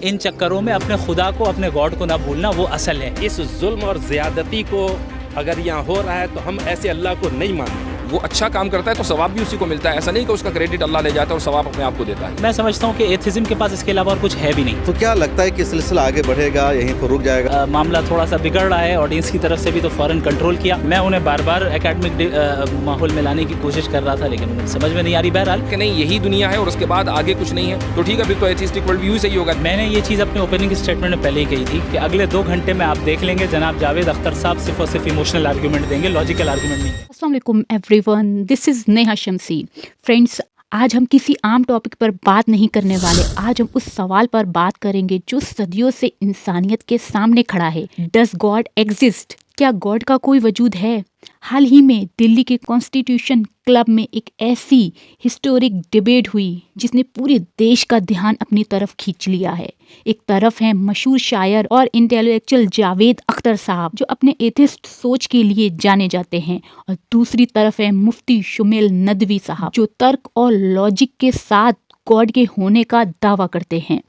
इन चक्करों में अपने खुदा को, अपने गॉड को ना भूलना, वो असल है। इस जुल्म और ज़्यादती को अगर यहाँ हो रहा है तो हम ऐसे अल्लाह को नहीं मानते। वो अच्छा काम करता है तो सवाब भी उसी को मिलता है, ऐसा नहीं कि उसका क्रेडिट अल्लाह ले जाता है और सवाब अपने आप को देता है। मैं समझता हूँ कि एथिज्म के पास इसके अलावा और कुछ है भी नहीं। तो क्या लगता है कि सिलसिला आगे बढ़ेगा, यहीं पर रुक जाएगा? मामला थोड़ा सा बिगड़ रहा है, ऑडियंस की तरफ से भी तो फ़ौरन कंट्रोल किया। मैं उन्हें बार बार एकेडमिक माहौल में लाने की कोशिश कर रहा था, लेकिन समझ में नहीं आ रही। बहरहाल कि नहीं यही दुनिया है और उसके बाद आगे कुछ नहीं है, तो ठीक है फिर तो एथिस्टिक वर्ल्ड व्यू से ही होगा। मैंने ये चीज़ अपने ओपनिंग स्टेटमेंट में पहले ही कही थी कि अगले 2 घंटे में आप देख लेंगे जनाब जावेद अख्तर साहब सिर्फ और सिर्फ इमोशनल आर्गूमेंट देंगे, लॉजिकल आर्गूमेंट नहीं। अस्सलाम वालेकुम everyone, this is Neha Shamsi. Friends, आज हम किसी आम टॉपिक पर बात नहीं करने वाले। आज हम उस सवाल पर बात करेंगे जो सदियों से इंसानियत के सामने खड़ा है। Does God exist? क्या गॉड का कोई वजूद है? हाल ही में दिल्ली के कॉन्स्टिट्यूशन क्लब में एक ऐसी हिस्टोरिक डिबेट हुई जिसने पूरे देश का ध्यान अपनी तरफ खींच लिया है। एक तरफ है मशहूर शायर और इंटेलेक्चुअल जावेद अख्तर साहब जो अपने एथिस्ट सोच के लिए जाने जाते हैं, और दूसरी तरफ है मुफ्ती शुमेल नदवी साहब जो तर्क और लॉजिक के साथ गॉड के होने का दावा करते हैं।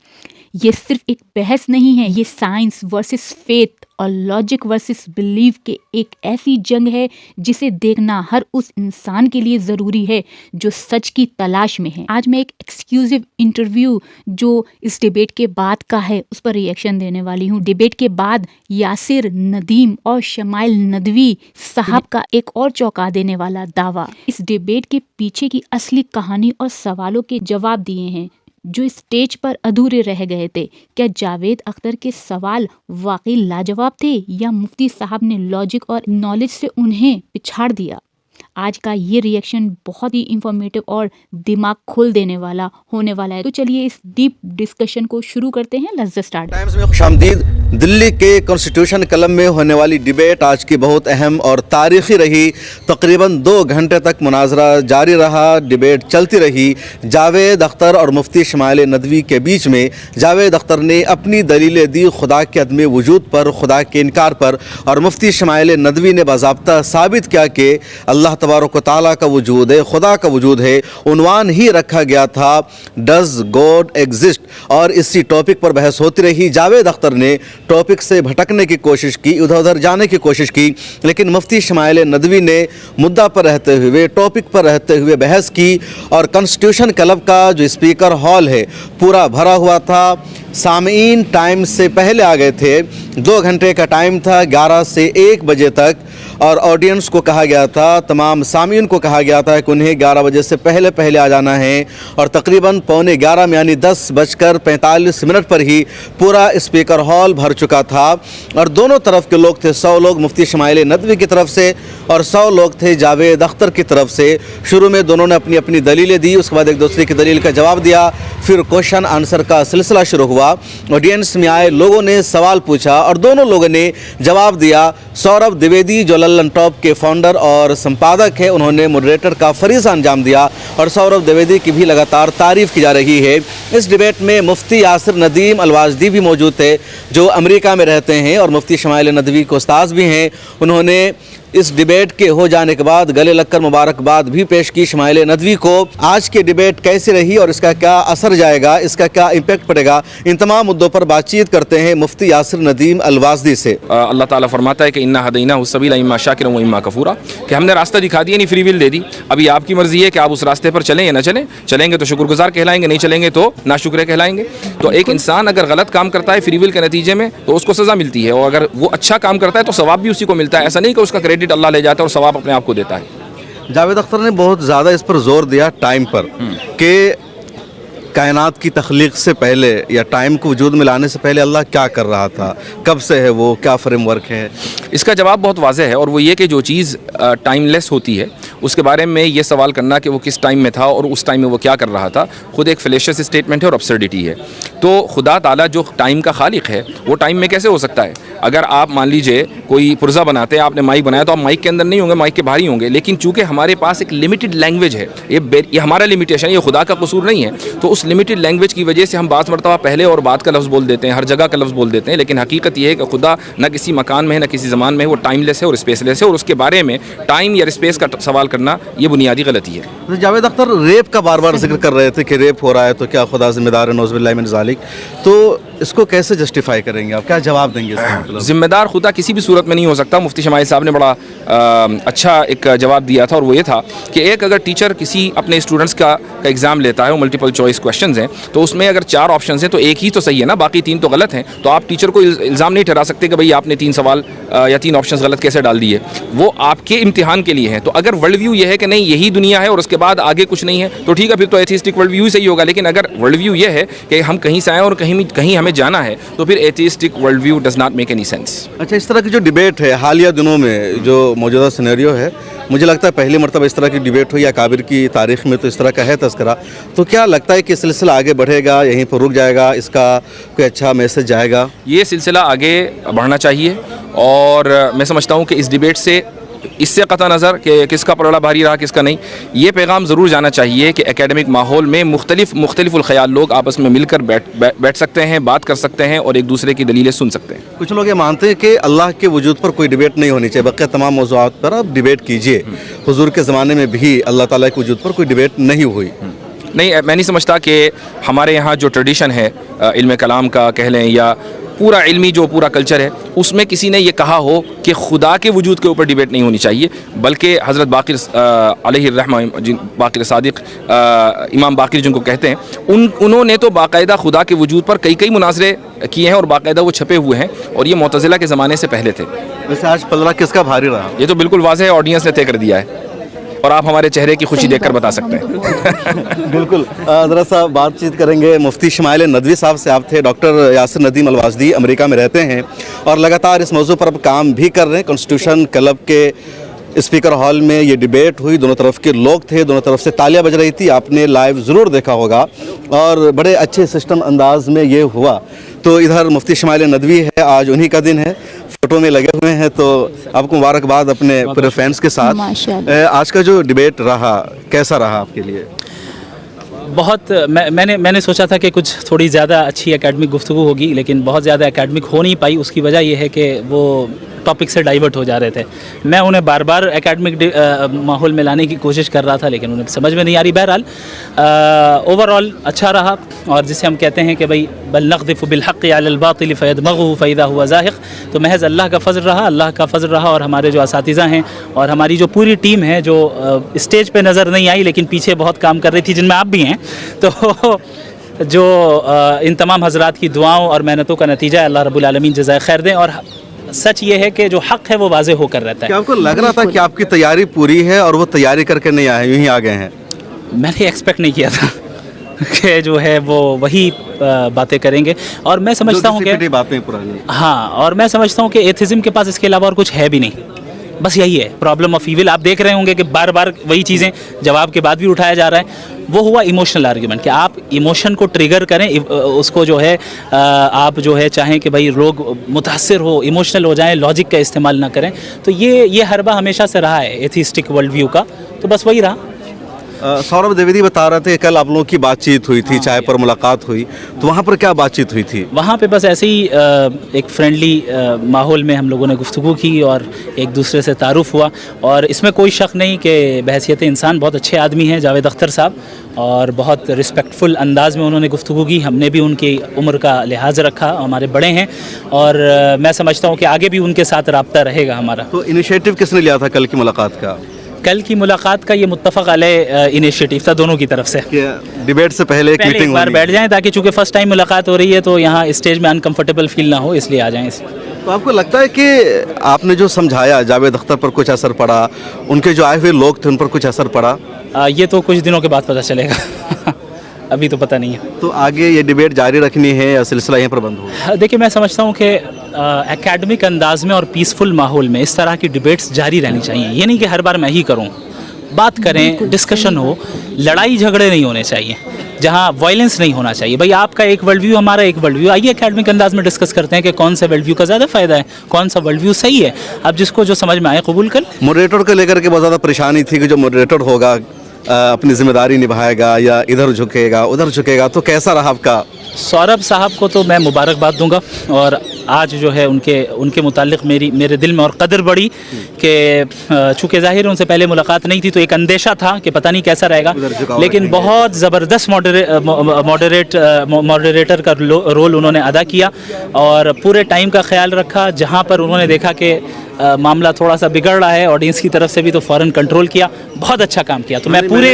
ये सिर्फ एक बहस नहीं है, ये साइंस वर्सेस फेथ और लॉजिक वर्सेस बिलीव के एक ऐसी जंग है जिसे देखना हर उस इंसान के लिए ज़रूरी है जो सच की तलाश में है। आज मैं एक एक्सक्लूसिव इंटरव्यू जो इस डिबेट के बाद का है उस पर रिएक्शन देने वाली हूँ। डिबेट के बाद यासिर नदीम और शमाइल नदवी साहब का एक और चौंका देने वाला दावा। इस डिबेट के पीछे की असली कहानी और सवालों के जवाब दिए हैं जो स्टेज पर अधूरे रह गए थे। क्या जावेद अख्तर के सवाल वाकई लाजवाब थे या मुफ्ती साहब ने लॉजिक और नॉलेज से उन्हें पिछाड़ दिया? आज का ये रिएक्शन बहुत ही इंफॉर्मेटिव और दिमाग खोल देने वाला होने वाला है। तो चलिए इस डीप डिस्कशन को शुरू करते हैं। Let's start. टाइम्स में खुशामदीद। दिल्ली के कॉन्स्टिट्यूशन क्लब में होने वाली डिबेट आज की बहुत अहम और तारीखी रही। तकरीबन 2 घंटे तक मुनाजरा जारी रहा, डिबेट चलती रही। जावेद अख्तर और मुफ्ती शमाइल नदवी के बीच में जावेद अख्तर ने अपनी दलीलें दी खुदा के अदम वजूद पर, खुदा के इनकार पर, और मुफ्ती शमाइल नदवी ने बाज़ाब्ता साबित किया कि अल्लाह तबारक व तआला का वजूद है, खुदा का वजूद है। उन्वान ही रखा गया था डज गॉड एग्जिस्ट, और इसी टॉपिक पर बहस होती रही। जावेद अख्तर ने टॉपिक से भटकने की कोशिश की, इधर उधर जाने की कोशिश की, लेकिन मुफ्ती शमाइल नदवी ने मुद्दा पर रहते हुए, टॉपिक पर रहते हुए बहस की। और कॉन्स्टिट्यूशन क्लब का जो स्पीकर हॉल है पूरा भरा हुआ था। सामीन टाइम से पहले आ गए थे। 2 घंटे का टाइम था, 11 से 1 बजे तक, और ऑडियंस को कहा गया था, तमाम सामीन को कहा गया था कि उन्हें 11 बजे से पहले पहले आ जाना है। और तकरीबन 11:15 में यानी 10:45 पर ही पूरा स्पीकर हॉल भर चुका था। और दोनों तरफ के लोग थे, 100 लोग मुफ्ती शमाइल नदवी की तरफ से और 100 लोग थे जावेद अख्तर की तरफ से। शुरू में दोनों ने अपनी अपनी दलीलें दी, उसके बाद एक दूसरे की दलील का जवाब दिया, फिर क्वेश्चन आंसर का सिलसिला शुरू हुआ। ऑडियंस में आए लोगों ने सवाल पूछा और दोनों लोगों ने जवाब दिया। सौरभ द्विवेदी जो लल्लन टॉप के फाउंडर और संपादक है, उन्होंने मॉडरेटर का फरीज़ा अंजाम दिया और सौरभ द्विवेदी की भी लगातार तारीफ़ की जा रही है। इस डिबेट में मुफ्ती यासिर नदीम अलवाजदी भी मौजूद थे जो अमेरिका में रहते हैं और मुफ्ती शमाइल नदवी को उस्ताद भी हैं। उन्होंने इस डिबेट के हो जाने के बाद गले लगकर मुबारकबाद भी पेश की शमाइल नदवी को। आज की डिबेट कैसी रही और इसका क्या असर जाएगा, इसका क्या इम्पैक्ट पड़ेगा, इन तमाम मुद्दों पर बातचीत करते हैं मुफ्ती यासिर नदीम अलवाजदी से। अल्लाह ताला फरमाता है कि इन्ना हदैना सबीला इम्मा शाकिरन व इम्मा कफूरा, कि हमने रास्ता दिखा दिया, नहीं फ्री विल दे दी। अभी आपकी मर्जी है कि आप उस रास्ते पर चलें या ना चलें। चलेंगे तो शुक्रगुजार कहलाएंगे, नहीं चलेंगे तो नाशुक्र कहलाएंगे। तो एक इंसान अगर गलत काम करता है फ्री विल के नतीजे में तो उसको सज़ा मिलती है, और अगर वो अच्छा काम करता है तो सवाब भी उसी को मिलता है। ऐसा नहीं कि उसका क्रेडिट अल्लाह ले जाता है और सवाब अपने आप को देता है। जावेद अख्तर ने बहुत ज़्यादा इस पर जोर दिया टाइम पर कि कायनात की तख्लीक से पहले या टाइम को वजूद में लाने से पहले अल्लाह क्या कर रहा था, कब से है वो, क्या फ्रेमवर्क है? इसका जवाब बहुत वाज़ेह है, और वो ये कि जो चीज़ टाइमलेस होती है उसके बारे में ये सवाल करना कि वो किस टाइम में था और उस टाइम में वो क्या कर रहा था, खुद एक फैलेशियस स्टेटमेंट है और अब्सर्डिटी है। तो खुदा ताला जो टाइम का खालिक है वो टाइम में कैसे हो सकता है? अगर आप मान लीजिए कोई पुर्जा बनाते हैं, आपने माइक बनाया, तो आप माइक के अंदर नहीं होंगे, माइक के बाहर ही होंगे। लेकिन चूंकि हमारे पास एक लिमिटेड लैंग्वेज है, ये हमारा लिमिटेशन है, ये खुदा का कसूर नहीं है। तो उस लिमिटेड लैंग्वेज की वजह से हम बात मरतबा पहले और बात का लफ्ज़ बोल देते हैं, हर जगह का लफ्ज़ बोल देते हैं, लेकिन हकीकत ये है कि खुदा न किसी मकान में है न किसी ज़मान में है, वो टाइमलेस है और स्पेसलेस है, और उसके बारे में टाइम या स्पेस का सवाल करना ये बुनियादी गलती है। तो जावेद अख्तर रेप का बार बार जिक्र कर रहे थे कि रेप हो रहा है तो क्या खुदा जिम्मेदार है, नौज़ुबिल्लाहि मिन ज़ालिक, तो इसको कैसे जस्टिफाई करेंगे आप, क्या जवाब देंगे इसका मतलब? जिम्मेदार खुदा किसी भी सूरत में नहीं हो सकता। मुफ्ती शमाइल साहब ने बड़ा अच्छा एक जवाब दिया था, और वो ये था कि एक अगर टीचर किसी अपने स्टूडेंट्स का एग्ज़ाम लेता है, वो मल्टीपल चॉइस क्वेश्चंस हैं, तो उसमें अगर 4 ऑप्शंस हैं तो एक ही तो सही है ना, बाकी 3 तो गलत हैं। तो आप टीचर को इल्ज़ाम नहीं ठहरा सकते कि भाई आपने 3 सवाल या 3 ऑप्शंस गलत कैसे डाल दिए, वो आपके इम्तिहान के लिए हैं। तो अगर वर्ल्ड व्यू ये है कि नहीं यही दुनिया है और उसके बाद आगे कुछ नहीं है, तो ठीक है, फिर तो एथिस्टिक वर्ल्ड व्यू सही होगा। लेकिन अगर वर्ल्ड व्यू ये है कि हम कहीं से आए और कहीं हमें जाना है, तो फिर atheistic world view does not make any sense. अच्छा, इस तरह की जो डिबेट है हालिया दिनों में, जो मौजूदा सिनेरियो है, मुझे लगता है पहली मरतबा इस तरह की डिबेट हुई, या काबिर की तारीख में तो इस तरह का है तस्करा, तो क्या लगता है कि सिलसिला आगे बढ़ेगा, यहीं पर रुक जाएगा, इसका कोई अच्छा मैसेज जाएगा? ये सिलसिला आगे बढ़ना चाहिए, और मैं समझता हूँ कि इस डिबेट से, इससे कता नज़र कि किसका पलड़ा भारी रहा किसका नहीं, ये पैगाम ज़रूर जाना चाहिए कि एकेडमिक माहौल में मुख्तलिफ़ुल ख़याल लोग आपस में मिलकर बैठ सकते हैं, बात कर सकते हैं और एक दूसरे की दलीलें सुन सकते हैं। कुछ लोग ये मानते हैं कि अल्लाह के वजूद पर कोई डिबेट नहीं होनी चाहिए, बल्कि तमाम मौज़ूआत पर आप डिबेट कीजिए। हुजूर के ज़माने में भी अल्लाह ताला के वजूद पर कोई डिबेट नहीं हुई। नहीं, मैं नहीं समझता कि हमारे यहाँ जो ट्रेडिशन है इल्म कलाम का कह लें, या पूरा इल्मी जो पूरा कल्चर है, उसमें किसी ने ये कहा हो कि खुदा के वजूद के ऊपर डिबेट नहीं होनी चाहिए। बल्कि हज़रत बाक़िर अलैहिर्रहमा, बाक़िर सादिक, इमाम बाक़िर जिनको कहते हैं, उन्होंने तो बाकायदा खुदा के वजूद पर कई मुनाज़रे किए हैं और बाकायदा वो छपे हुए हैं, और ये मुतज़िला के ज़माने से पहले थे। वैसे आज पलड़ा किसका भारी रहा? ये तो बिल्कुल वाज़ेह है, ऑडियंस ने तय कर दिया है, और आप हमारे चेहरे की खुशी देखकर बता सकते हैं। बिल्कुल। ज़रा सा बातचीत करेंगे मुफ्ती शमाइल नदवी साहब से। आप थे डॉक्टर यासिर नदीम अलवाजदी, अमेरिका में रहते हैं और लगातार इस मौजू पर अब काम भी कर रहे हैं। कॉन्स्टिट्यूशन क्लब के स्पीकर हॉल में ये डिबेट हुई, दोनों तरफ के लोग थे, दोनों तरफ से तालियां बज रही थी, आपने लाइव ज़रूर देखा होगा, और बड़े अच्छे सिस्टम अंदाज में ये हुआ। तो इधर मुफ्ती शमाइल नदवी है, आज उन्हीं का दिन है, फोटो में लगे हुए हैं, तो आपको मुबारकबाद अपने पूरे फैंस के साथ। आज का जो डिबेट रहा कैसा रहा आपके लिए? बहुत मैंने सोचा था कि कुछ थोड़ी ज़्यादा अच्छी एकेडमिक गुफ्तगू होगी, लेकिन बहुत ज़्यादा एकेडमिक हो नहीं पाई। उसकी वजह यह है कि वो टॉपिक से डाइवर्ट हो जा रहे थे। मैं उन्हें बार बार एकेडमिक माहौल में लाने की कोशिश कर रहा था, लेकिन उन्हें समझ में नहीं आ रही। बहरहाल ओवरऑल अच्छा रहा, और जिसे हम कहते हैं कि भाई बल नक़्ज़िफ़ु बिल हक़्क़ि अलल बातिल फ़यदमग़ुहु फ़इज़ा हुवा ज़ाहिक़, तो महज़ अल्लाह का फ़ज़ल रहा, और हमारे जो असातिज़ा हैं और हमारी जो पूरी टीम है, जो स्टेज पे नज़र नहीं आई लेकिन पीछे बहुत काम कर रही थी, जिनमें आप भी हैं, तो जो इन तमाम हज़रात की दुआओं और मेहनतों का नतीजा अल्लाह रब्बुल आलमीन जज़ाए खैर दें। और सच ये है कि जो हक़ है वो वाज़े होकर रहता है। क्या आपको लग रहा था कि आपकी तैयारी पूरी है और वो तैयारी करके नहीं आए, यूँ ही आ गए हैं? मैंने एक्सपेक्ट नहीं किया था कि जो है वो वही बातें करेंगे, और मैं समझता हूँ कि बातें पुरानी, हाँ, और मैं समझता हूँ कि एथिज़म के पास इसके अलावा और कुछ है भी नहीं। बस यही है प्रॉब्लम ऑफ ईविल। आप देख रहे होंगे कि बार बार वही चीज़ें जवाब के बाद भी उठाया जा रहा है। वो हुआ इमोशनल आर्ग्यूमेंट, कि आप इमोशन को ट्रिगर करें, उसको जो है आप जो है चाहें कि भाई लोग मुतासिर हो, इमोशनल हो जाएं, लॉजिक का इस्तेमाल ना करें। तो ये हरबा हमेशा से रहा है एथिस्टिक वर्ल्ड व्यू का, तो बस वही रहा। सौरभ द्विवेदी बता रहे थे कल आप लोगों की बातचीत हुई थी, चाय पर मुलाकात हुई, तो वहाँ पर क्या बातचीत हुई थी? वहाँ पे बस ऐसे ही एक फ्रेंडली माहौल में हम लोगों ने गुफ्तगू की और एक दूसरे से तारुफ़ हुआ। और इसमें कोई शक नहीं कि बहैसियत इंसान बहुत अच्छे आदमी हैं जावेद अख्तर साहब, और बहुत रिस्पेक्टफुल अंदाज़ में उन्होंने गुफ्तगू की। हमने भी उनकी उम्र का लिहाज रखा, हमारे बड़े हैं, और मैं समझता हूँ कि आगे भी उनके साथ रब्ता रहेगा हमारा। तो इनिशिएटिव किसने लिया था कल की मुलाकात का? कल की मुलाकात का ये मुत्तफ़क़ अलैह इनिशिएटिव था दोनों की तरफ से। डिबेट से पहले एक मीटिंग एक बार बैठ जाएं, ताकि चूँकि फ़र्स्ट टाइम मुलाकात हो रही है तो यहाँ स्टेज में अनकम्फर्टेबल फील ना हो, इसलिए आ जाएं। तो आपको लगता है कि आपने जो समझाया जावेद अख्तर पर कुछ असर पड़ा, उनके जो आए हुए लोग थे उन पर कुछ असर पड़ा? ये तो कुछ दिनों के बाद पता चलेगा अभी तो पता नहीं है। तो आगे ये डिबेट जारी रखनी है या सिलसिला यहीं पर बंद होगा? देखिए, मैं समझता हूँ कि एकेडमिक अंदाज में और पीसफुल माहौल में इस तरह की डिबेट्स जारी रहनी चाहिए। ये नहीं कि हर बार मैं ही करूँ, बात करें, डिस्कशन हो, लड़ाई झगड़े नहीं होने चाहिए, जहाँ वायलेंस नहीं होना चाहिए। भाई आपका एक वर्ल्ड व्यू, हमारा एक वर्ल्ड व्यू, आइए एकेडमिक अंदाज में डिस्कस करते हैं कि कौन सा वर्ल्ड व्यू का ज़्यादा फ़ायदा है, कौन सा वर्ल्ड व्यू सही है। अब जिसको जो समझ में आए कबूल कर। मॉडरेटर को लेकर के बहुत ज़्यादा परेशानी थी कि जो मॉडरेटर होगा अपनी जिम्मेदारी निभाएगा या इधर झुकेगा उधर झुकेगा, तो कैसा रहा आपका? सौरभ साहब को तो मैं मुबारकबाद दूंगा, और आज जो है उनके मुतालिक मेरे दिल में और कदर बढ़ी कि चूँकि ज़ाहिर है उनसे पहले मुलाकात नहीं थी तो एक अंदेशा था कि पता नहीं कैसा रहेगा, लेकिन बहुत ज़बरदस्त मॉडरेटर का रोल उन्होंने अदा किया और पूरे टाइम का ख्याल रखा। जहाँ पर उन्होंने देखा कि मामला थोड़ा सा बिगड़ रहा है ऑडियंस की तरफ से भी, तो फ़ौरन कंट्रोल किया, बहुत अच्छा काम किया। तो मैं पूरे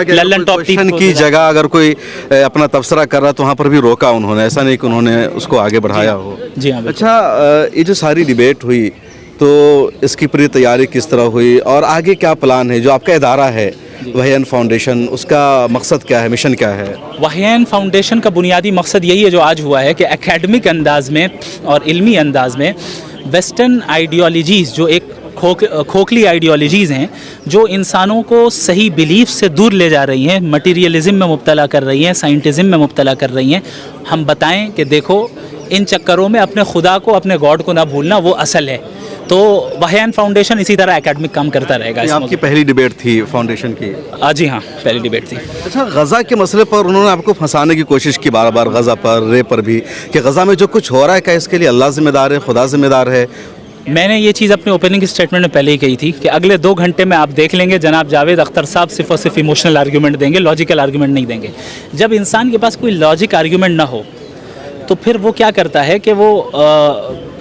लल्लन टॉप टीम की जगह अगर कोई अपना तबसरा कर रहा तो वहाँ पर भी रोका उन्होंने, ऐसा नहीं कि उन्होंने उसको आगे बढ़ाया हो। जी हाँ। अच्छा, ये जो सारी डिबेट हुई तो इसकी पूरी तैयारी किस तरह हुई और आगे क्या प्लान है? जो आपका इदारा है वहीन फाउंडेशन, उसका मकसद क्या है, मिशन क्या है? वहीन फाउंडेशन का बुनियादी मकसद यही है जो आज हुआ है कि एकेडमिक अंदाज में और इल्मी अंदाज में वेस्टर्न आइडियोलॉजीज़ जो एक खोखली आइडियोलॉजीज़ हैं जो इंसानों को सही बिलीफ से दूर ले जा रही हैं, मटीरियलिज्म में मुब्तला कर रही हैं, साइंटिज़म में मुब्तला कर रही हैं, हम बताएं कि देखो इन चक्करों में अपने खुदा को, अपने गॉड को ना भूलना, वो असल है। तो वहीन फाउंडेशन इसी तरह एकेडमिक काम करता रहेगा। आपकी पहली डिबेट थी फाउंडेशन की? जी हाँ, पहली डिबेट थी। अच्छा, गज़ा के मसले पर उन्होंने आपको फंसाने की कोशिश की बार बार, गज़ा पर, रे पर भी, कि गज़ा में जो कुछ हो रहा है क्या इसके लिए अल्लाह ज़िम्मेदार है, खुदा ज़िम्मेदार है? मैंने ये चीज़ अपने ओपनिंग स्टेटमेंट में पहले ही कही थी कि अगले 2 घंटे में आप देख लेंगे जनाब जावेद अख्तर साहब सिर्फ और सिर्फ इमोशनल आर्ग्यूमेंट देंगे, लॉजिकल आर्ग्यूमेंट नहीं देंगे। जब इंसान के पास कोई लॉजिक आर्ग्यूमेंट ना हो तो फिर वो क्या करता है कि वो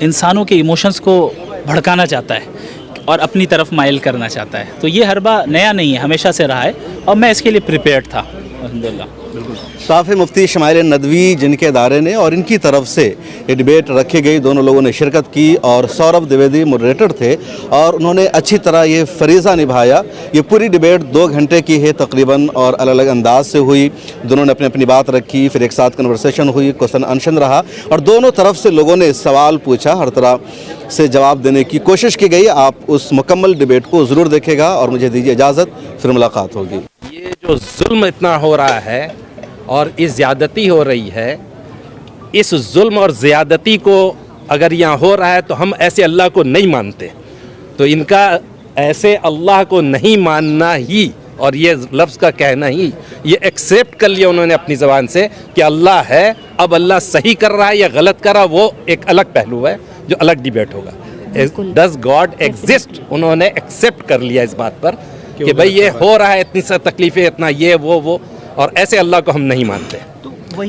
इंसानों के इमोशंस को भड़काना चाहता है और अपनी तरफ माइल करना चाहता है। तो ये हरबा नया नहीं है, हमेशा से रहा है और मैं इसके लिए प्रिपेयर्ड था अल्हम्दुलिल्लाह। साफ़ मुफ्ती शमाइल नदवी जिनके इदारे ने और इनकी तरफ से ये डिबेट रखी गई, दोनों लोगों ने शिरकत की और सौरभ द्विवेदी मॉडरेटर थे और उन्होंने अच्छी तरह ये फरीज़ा निभाया। ये पूरी डिबेट 2 घंटे की है तकरीबन और अलग अलग अंदाज से हुई। दोनों ने अपनी अपनी बात रखी, फिर एक साथ कन्वर्सेशन हुई, क्वेश्चन आंसर रहा और दोनों तरफ से लोगों ने सवाल पूछा, हर तरह से जवाब देने की कोशिश की गई। आप उस मुकम्मल डिबेट को ज़रूर देखेगा और मुझे दीजिए इजाज़त, फिर मुलाकात होगी। ये जो जुल्म इतना हो रहा है और इस ज़्यादती हो रही है, इस जुल्म और ज़्यादती को अगर यहाँ हो रहा है तो हम ऐसे अल्लाह को नहीं मानते। तो इनका ऐसे अल्लाह को नहीं मानना ही और ये लफ्ज़ का कहना ही, ये एक्सेप्ट कर लिया उन्होंने अपनी ज़बान से कि अल्लाह है। अब अल्लाह सही कर रहा है या गलत कर रहा है वो एक अलग पहलू है जो अलग डिबेट होगा। डज गॉड एग्जिस्ट, उन्होंने एक्सेप्ट कर लिया इस बात पर कि भाई ये हो रहा है, इतनी सा तकलीफ़ें, इतना ये वो, और ऐसे अल्लाह को हम नहीं मानते।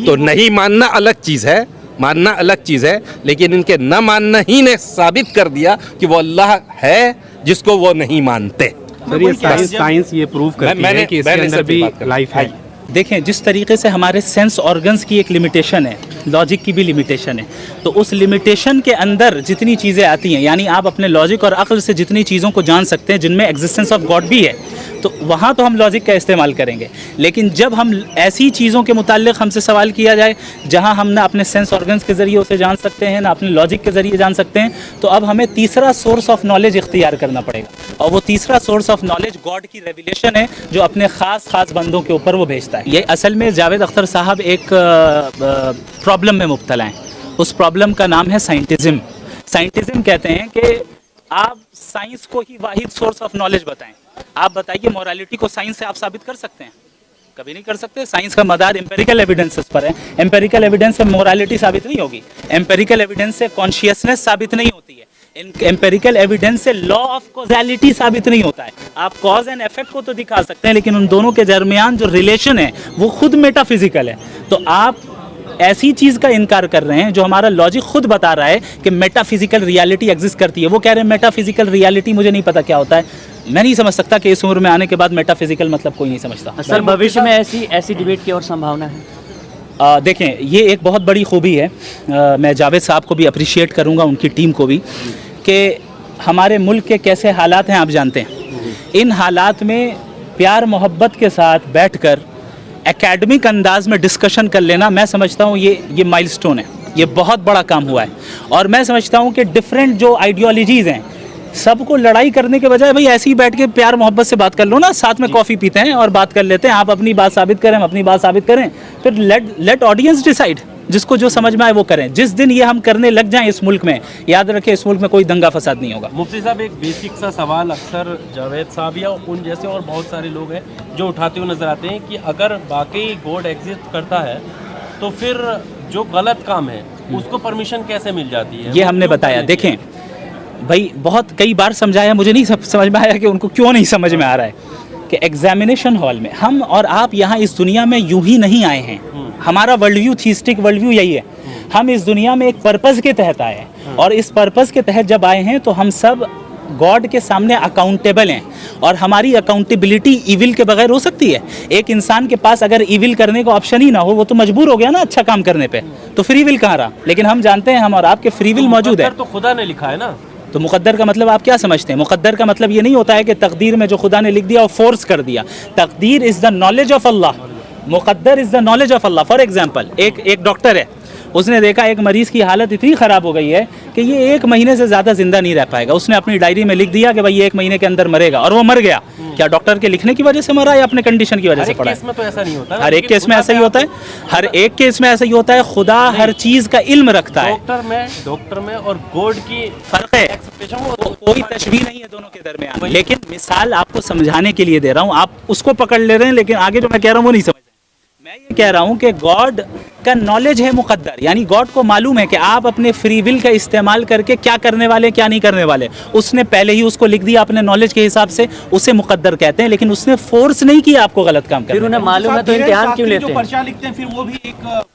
तो नहीं मानना अलग चीज़ है, मानना अलग चीज़ है, लेकिन इनके न मानना ही ने साबित कर दिया कि वो अल्लाह है जिसको वो नहीं मानते। सर ये साइंस ये प्रूव करती है कि इसके अंदर भी लाइफ है। देखें, जिस तरीके से हमारे सेंस ऑर्गन्स की एक लिमिटेशन है, लॉजिक की भी लिमिटेशन है, तो उस लिमिटेशन के अंदर जितनी चीज़ें आती हैं, यानी आप अपने लॉजिक और अक्ल से जितनी चीज़ों को जान सकते हैं जिनमें एग्जिस्टेंस ऑफ गॉड भी है, तो वहाँ तो हम लॉजिक का इस्तेमाल करेंगे। लेकिन जब हम ऐसी चीज़ों के मुताल्लिक़ हमसे सवाल किया जाए जहाँ हम ना अपने सेंस ऑर्गन्स के ज़रिए उसे जान सकते हैं ना अपने लॉजिक के ज़रिए जान सकते हैं, तो अब हमें तीसरा सोर्स ऑफ नॉलेज इख्तियार करना पड़ेगा और वो तीसरा सोर्स ऑफ नॉलेज गॉड की रेवलेशन है जो अपने ख़ास बंदों के ऊपर वो भेजता है। ये असल में जावेद अख्तर साहब एक प्रॉब्लम में मुब्तला हैं। उस प्रॉब्लम का नाम है साइंटिज़म। साइंटिज़म कहते हैं कि आप साइंस को ही वाहिद सोर्स ऑफ नॉलेज बताएं। आप बताइए मोरालिटी को साइंस से आप साबित कर सकते हैं? कभी नहीं कर सकते। साइंस का मदार एम्पेरिकल एविडेंसेस पर है। एम्पेरिकल एविडेंस से मोरालिटी साबित नहीं होगी, एम्पेरिकल एविडेंस से कॉन्शियसनेस साबित नहीं होती है, एम्पेरिकल एविडेंस से लॉ ऑफ कॉज़ैलिटी साबित नहीं होता है। आप कॉज एंड इफेक्ट को तो दिखा सकते हैं, लेकिन उन दोनों के दरमियान जो रिलेशन है वो खुद मेटाफिजिकल है। तो आप ऐसी चीज़ का इनकार कर रहे हैं जो हमारा लॉजिक खुद बता रहा है कि मेटाफिजिकल रियलिटी एग्जिस्ट करती है। वो कह रहे हैं मेटाफिजिकल रियलिटी मुझे नहीं पता क्या होता है। मैं नहीं समझ सकता कि इस उम्र में आने के बाद मेटाफिजिकल मतलब कोई नहीं समझता। सर भविष्य में ऐसी डिबेट की और संभावना है? देखें, ये एक बहुत बड़ी खूबी है। मैं जावेद साहब को भी अप्रिशिएट करूँगा, उनकी टीम को भी, कि हमारे मुल्क के कैसे हालात हैं आप जानते हैं। इन हालात में प्यार मोहब्बत के साथ बैठकर एकेडमिक अंदाज में डिस्कशन कर लेना, मैं समझता हूँ ये माइलस्टोन है, ये बहुत बड़ा काम हुआ है। और मैं समझता हूँ कि डिफरेंट जो आइडियोलॉजीज़ हैं सबको लड़ाई करने के बजाय भाई ऐसे ही बैठ के प्यार मोहब्बत से बात कर लो ना, साथ में कॉफ़ी पीते हैं और बात कर लेते हैं। आप अपनी बात साबित करें, हम अपनी बात साबित करें, फिर लेट ऑडियंस डिसाइड। जिसको जो समझ में आए वो करें। जिस दिन ये हम करने लग जाएं इस मुल्क में, याद रखें इस मुल्क में कोई दंगा फसाद नहीं होगा। मुफ्ती साहब, एक बेसिक सा सवाल अक्सर जावेद साहब या उन जैसे और बहुत सारे लोग हैं जो उठाते हुए नजर आते हैं कि अगर वाकई गॉड एग्जिस्ट करता है तो फिर जो गलत काम है उसको परमिशन कैसे मिल जाती है? ये हमने बताया। देखें भाई, बहुत कई बार समझाया, मुझे नहीं समझ में आया कि उनको क्यों नहीं समझ में आ रहा है कि एग्जामिनेशन हॉल में हम और आप यहाँ इस दुनिया में यूं ही नहीं आए हैं। हमारा world view, theistic world view यही है। हम इस दुनिया में एक पर्पस के तहत आए हैं और इस पर्पस के तहत जब आए हैं तो हम सब गॉड के सामने अकाउंटेबल हैं और हमारी अकाउंटेबिलिटी इविल के बगैर हो सकती है। एक इंसान के पास अगर इविल करने का ऑप्शन ही ना हो, वो तो मजबूर हो गया ना अच्छा काम करने पे, तो फ्री विल कहाँ रहा? लेकिन हम जानते हैं हम और आपके फ्री विल मौजूद है। तो खुदा ने लिखा है ना। तो मुकद्दर का मतलब आप क्या समझते हैं? मुकद्दर का मतलब ये नहीं होता है कि तकदीर में जो खुदा ने लिख दिया और फोर्स कर दिया। तकदीर is the knowledge of Allah, Muqaddar is the knowledge of Allah. For example, एक डॉक्टर है, उसने देखा एक मरीज की हालत इतनी ख़राब हो गई है कि ये 1 महीने से ज़्यादा ज़िंदा नहीं रह पाएगा। उसने अपनी डायरी में लिख दिया कि भाई ये 1 महीने के अंदर मरेगा, और वो मर गया। क्या डॉक्टर के लिखने की वजह से मरा या अपने कंडीशन की वजह से पड़ा? केस में तो ऐसा नहीं होता। हर एक केस में ऐसा ही होता है। हर एक केस में ऐसा ही होता है। खुदा हर चीज़ का इल्म रखता है। डॉक्टर में और गॉड की फर्क है, कोई तशबीह नहीं है दोनों के दरमियान। लेकिन मिसाल आपको समझाने के लिए दे रहा हूँ, आप उसको पकड़ ले रहे हैं, लेकिन आगे जो मैं कह रहा हूँ वो नहीं समझ रहे। मैं ये कह रहा हूँ कि गॉड का नॉलेज है मुकद्दर, यानी गॉड को मालूम है कि आप अपने फ्री विल का इस्तेमाल करके क्या करने वाले क्या नहीं करने वाले। उसने पहले ही उसको लिख दिया अपने नॉलेज के हिसाब से, उसे मुकद्दर कहते हैं। लेकिन उसने फोर्स नहीं किया आपको गलत काम करने। फिर उन्हें मालूम है तो इम्तिहान क्यों लेते हैं? जो पर्चा लिखते हैं फिर वो भी एक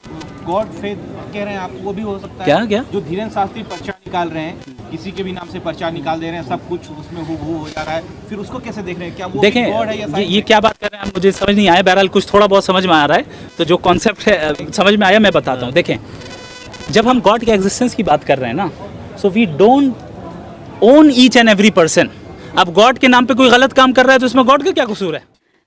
गॉड फेथ कह रहे हैं आप, वो भी हो सकता है। क्या जो धीरेन्द्र शास्त्री पर्चा निकाल रहे हैं, किसी के भी नाम से पर्चा निकाल दे रहे हैं, सब कुछ उसमें हो जा रहा है, फिर उसको कैसे देख रहे हैं? क्या वो देखें, गॉड है या ये क्या बात कर रहे हैं आप, मुझे समझ नहीं आया। बहरहाल कुछ थोड़ा बहुत समझ में आ रहा है, तो जो कॉन्सेप्ट है समझ में आया मैं बताता हूँ। देखें, जब हम गॉड के एग्जिस्टेंस की बात कर रहे हैं ना, so we don't own each and every person. अब गॉड के नाम पे कोई गलत काम कर रहा है तो इसमें गॉड का क्या कसूर है?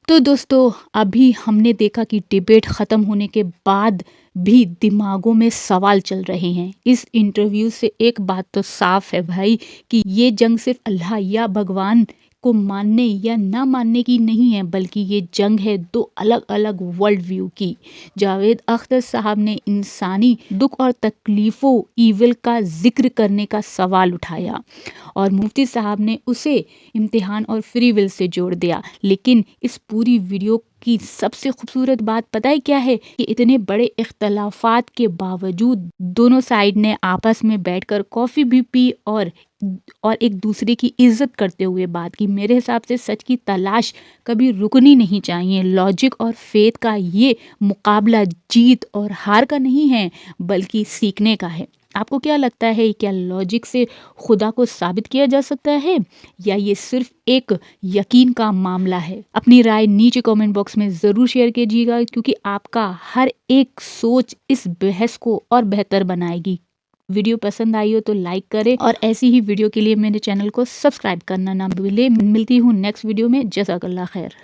तो दोस्तों, अभी हमने देखा कि डिबेट ख़त्म होने के बाद भी दिमागों में सवाल चल रहे हैं। इस इंटरव्यू से एक बात तो साफ है भाई कि ये जंग सिर्फ अल्लाह या भगवान को मानने या ना मानने की नहीं है, बल्कि ये जंग है 2 अलग अलग वर्ल्ड व्यू की। जावेद अख्तर साहब ने इंसानी दुख और तकलीफ़ों, ईविल का जिक्र करने का सवाल उठाया और मुफ्ती साहब ने उसे इम्तिहान और फ्री विल से जोड़ दिया। लेकिन इस पूरी वीडियो की सबसे खूबसूरत बात पता है क्या है? कि इतने बड़े इख्तलाफात के बावजूद दोनों साइड ने आपस में बैठकर कॉफ़ी भी पी और एक दूसरे की इज्जत करते हुए बात की। मेरे हिसाब से सच की तलाश कभी रुकनी नहीं चाहिए। लॉजिक और फेथ का ये मुकाबला जीत और हार का नहीं है, बल्कि सीखने का है। आपको क्या लगता है, क्या लॉजिक से खुदा को साबित किया जा सकता है या ये सिर्फ एक यकीन का मामला है? अपनी राय नीचे कमेंट बॉक्स में ज़रूर शेयर कीजिएगा, क्योंकि आपका हर एक सोच इस बहस को और बेहतर बनाएगी। वीडियो पसंद आई हो तो लाइक करें और ऐसी ही वीडियो के लिए मेरे चैनल को सब्सक्राइब करना ना भूलें। मिलती हूँ नेक्स्ट वीडियो में। जज़ाकल्लाह खैर।